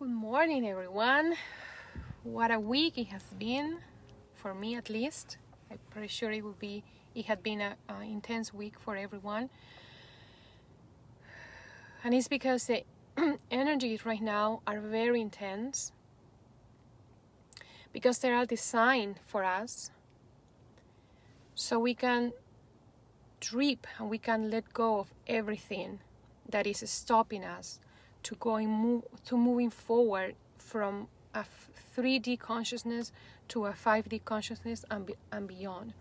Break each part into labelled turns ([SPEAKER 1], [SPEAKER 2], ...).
[SPEAKER 1] Good morning, everyone. What a week it has been, for me at least. I'm pretty sure it had been an intense week for everyone. And it's because the energies right now are very intense, because they are designed for us so we can drip and we can let go of everything that is stopping us to moving forward from a 3D consciousness to a 5D consciousness and beyond.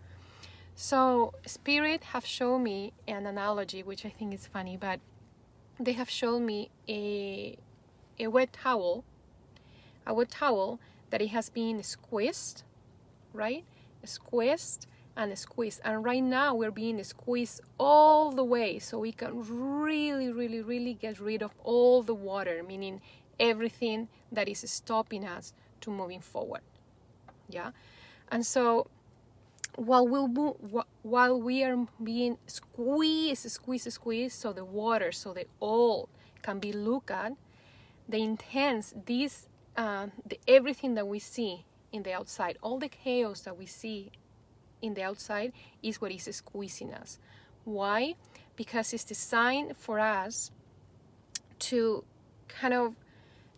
[SPEAKER 1] So Spirit have shown me an analogy, which I think is funny, but they have shown me a wet towel that it has been squeezed, right? Squeezed and squeezed, and right now we're being squeezed all the way so we can really get rid of all the water, meaning everything that is stopping us to moving forward. Yeah. And so while we are being squeezed, so the water, so the oil can be looked at, the intense, everything that we see in the outside, all the chaos that we see in the outside is what is squeezing us. Why? Because it's designed for us to kind of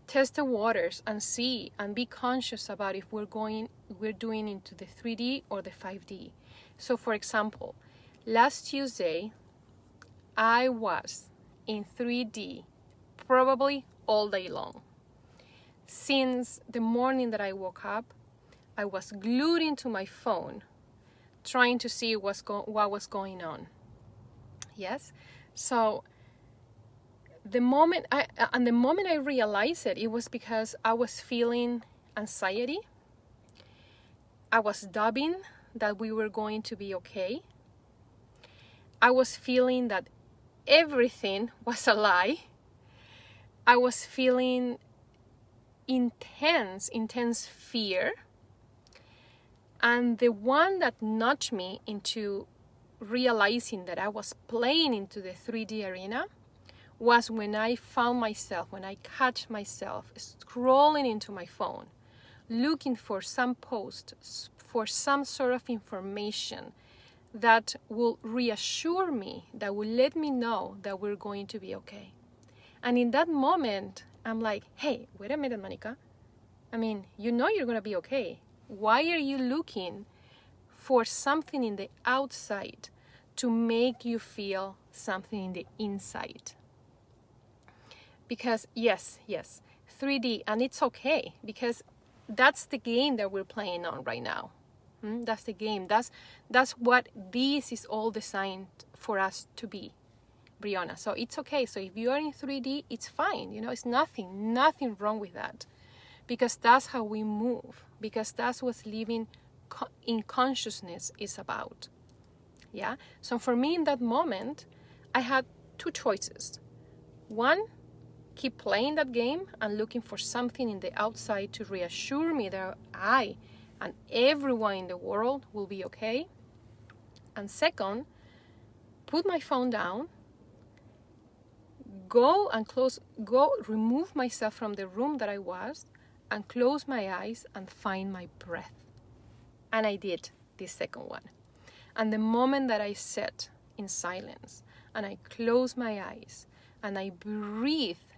[SPEAKER 1] test the waters and see and be conscious about if we're doing into the 3D or the 5D. So for example, last Tuesday, I was in 3D probably all day long. Since the morning that I woke up, I was glued into my phone trying to see what was going on. Yes? So the moment I realized it was because I was feeling anxiety. I was doubting that we were going to be okay. I was feeling that everything was a lie. I was feeling intense fear. And the one that nudged me into realizing that I was playing into the 3D arena was when I catch myself scrolling into my phone, looking for some post, for some sort of information that will reassure me, that will let me know that we're going to be okay. And in that moment, I'm like, hey, wait a minute, Monica. I mean, you know you're going to be okay. Why are you looking for something in the outside to make you feel something in the inside? Because yes, 3D, and it's okay, because that's the game that we're playing on right now. That's the game. That's what this is all designed for us to be, Brianna. So it's okay. So if you are in 3D, it's fine. It's nothing wrong with that. Because that's how we move, because that's what living in consciousness is about. Yeah. So for me in that moment, I had two choices. One, keep playing that game and looking for something in the outside to reassure me that I and everyone in the world will be okay. And second, put my phone down, remove myself from the room that I was, and close my eyes and find my breath. And I did this second one. And the moment that I sat in silence and I closed my eyes and I breathed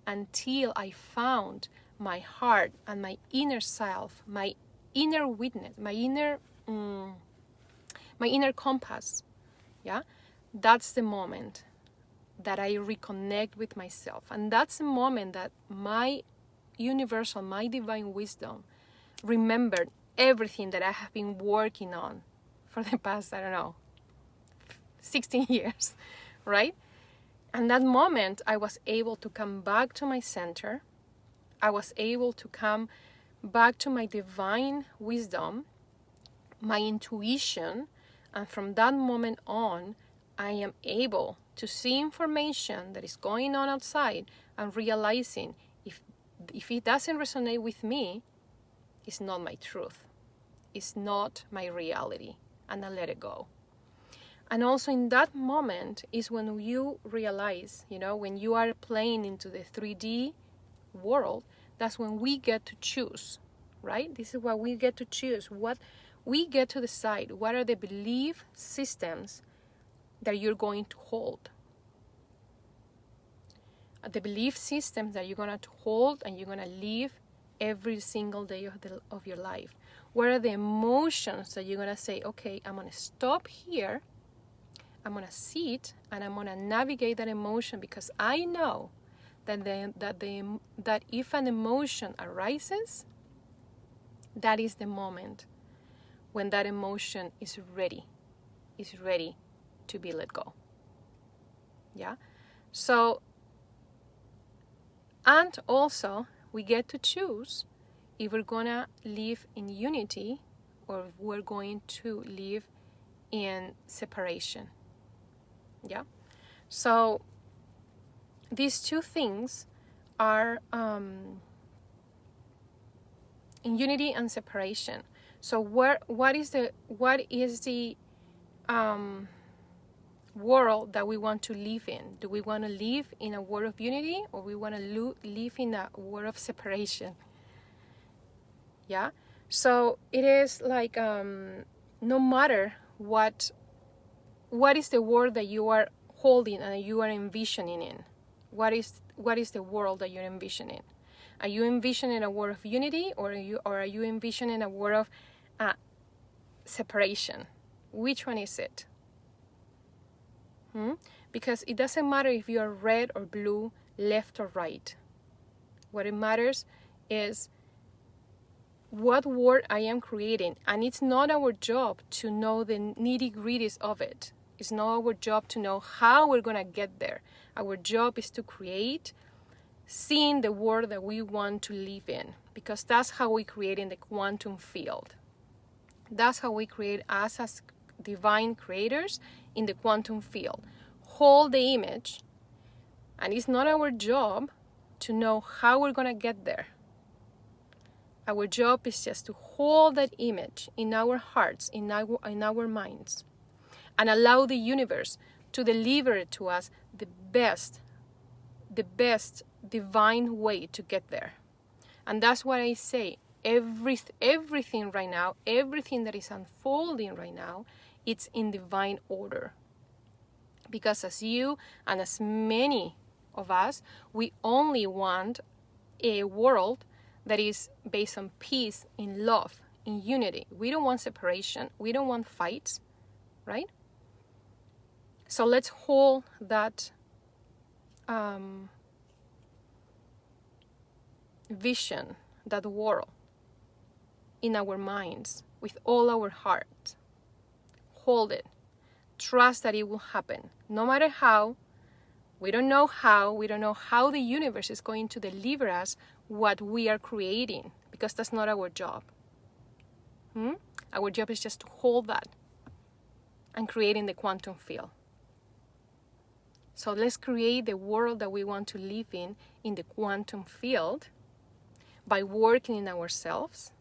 [SPEAKER 1] until I found my heart and my inner self, my inner witness, my inner compass, yeah, that's the moment that I reconnect with myself. And that's the moment that my divine wisdom remembered everything that I have been working on for the past, 16 years, right? And that moment, I was able to come back to my center. I was able to come back to my divine wisdom, my intuition, and from that moment on, I am able to see information that is going on outside and realizing if it doesn't resonate with me, it's not my truth. It's not my reality. And I let it go. And also in that moment is when you realize, when you are playing into the 3D world, That's when we get to choose, right? This is what we get to choose. What we get to decide. What are the belief systems that you're going to hold? The belief systems that you're going to hold and you're going to live every single day of your life. What are the emotions that you're going to say, okay, I'm going to stop here, I'm going to sit, and I'm going to navigate that emotion, because I know that if an emotion arises, that is the moment when that emotion is ready to be let go. Yeah? So, and also, we get to choose if we're gonna live in unity or if we're going to live in separation. Yeah? So, these two things are in unity and separation. So what is the world that we want to live in? Do we want to live in a world of unity, or we want to live in a world of separation? Yeah. So it is like no matter what is the world that you are holding and you are envisioning in. What is the world that you're envisioning? Are you envisioning a world of unity, or are you envisioning a world of separation? Which one is it? Because it doesn't matter if you are red or blue, left or right. What it matters is what world I am creating. And it's not our job to know the nitty-gritties of it. It's not our job to know how we're going to get there. Our job is to create, seeing the world that we want to live in, because that's how we create in the quantum field. That's how we create us as divine creators in the quantum field. Hold the image, and it's not our job to know how we're going to get there. Our job is just to hold that image in our hearts, in our minds, and allow the universe to deliver it to us the best divine way to get there. And that's what I say. Everything right now, everything that is unfolding right now, it's in divine order. Because as you and as many of us, we only want a world that is based on peace, in love, in unity. We don't want separation. We don't want fights, right? So let's hold that vision, that world in our minds with all our heart. Hold it. Trust that it will happen. No matter how, we don't know how the universe is going to deliver us what we are creating, because that's not our job. Our job is just to hold that and create in the quantum field. So let's create the world that we want to live in the quantum field, by working in ourselves,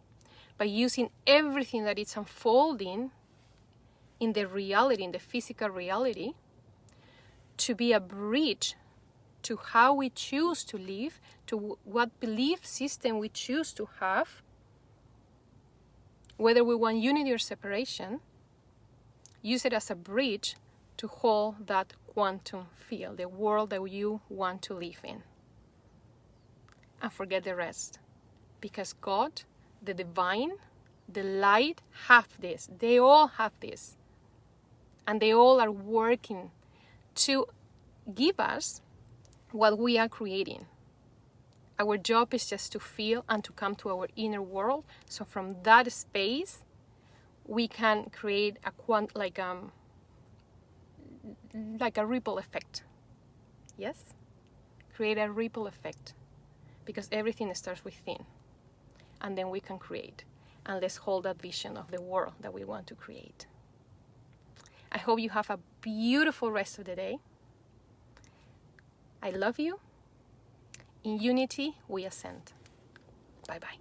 [SPEAKER 1] by using everything that is unfolding in the reality, in the physical reality, to be a bridge to how we choose to live, to what belief system we choose to have, whether we want unity or separation. Use it as a bridge to hold that quantum field, the world that you want to live in. And forget the rest. Because God, the divine, the light have this. They all have this. And they all are working to give us what we are creating. Our job is just to feel and to come to our inner world. So from that space, we can create like a ripple effect. Yes? Create a ripple effect. Because everything starts within. And then we can create. And let's hold that vision of the world that we want to create. I hope you have a beautiful rest of the day. I love you. In unity, we ascend. Bye-bye.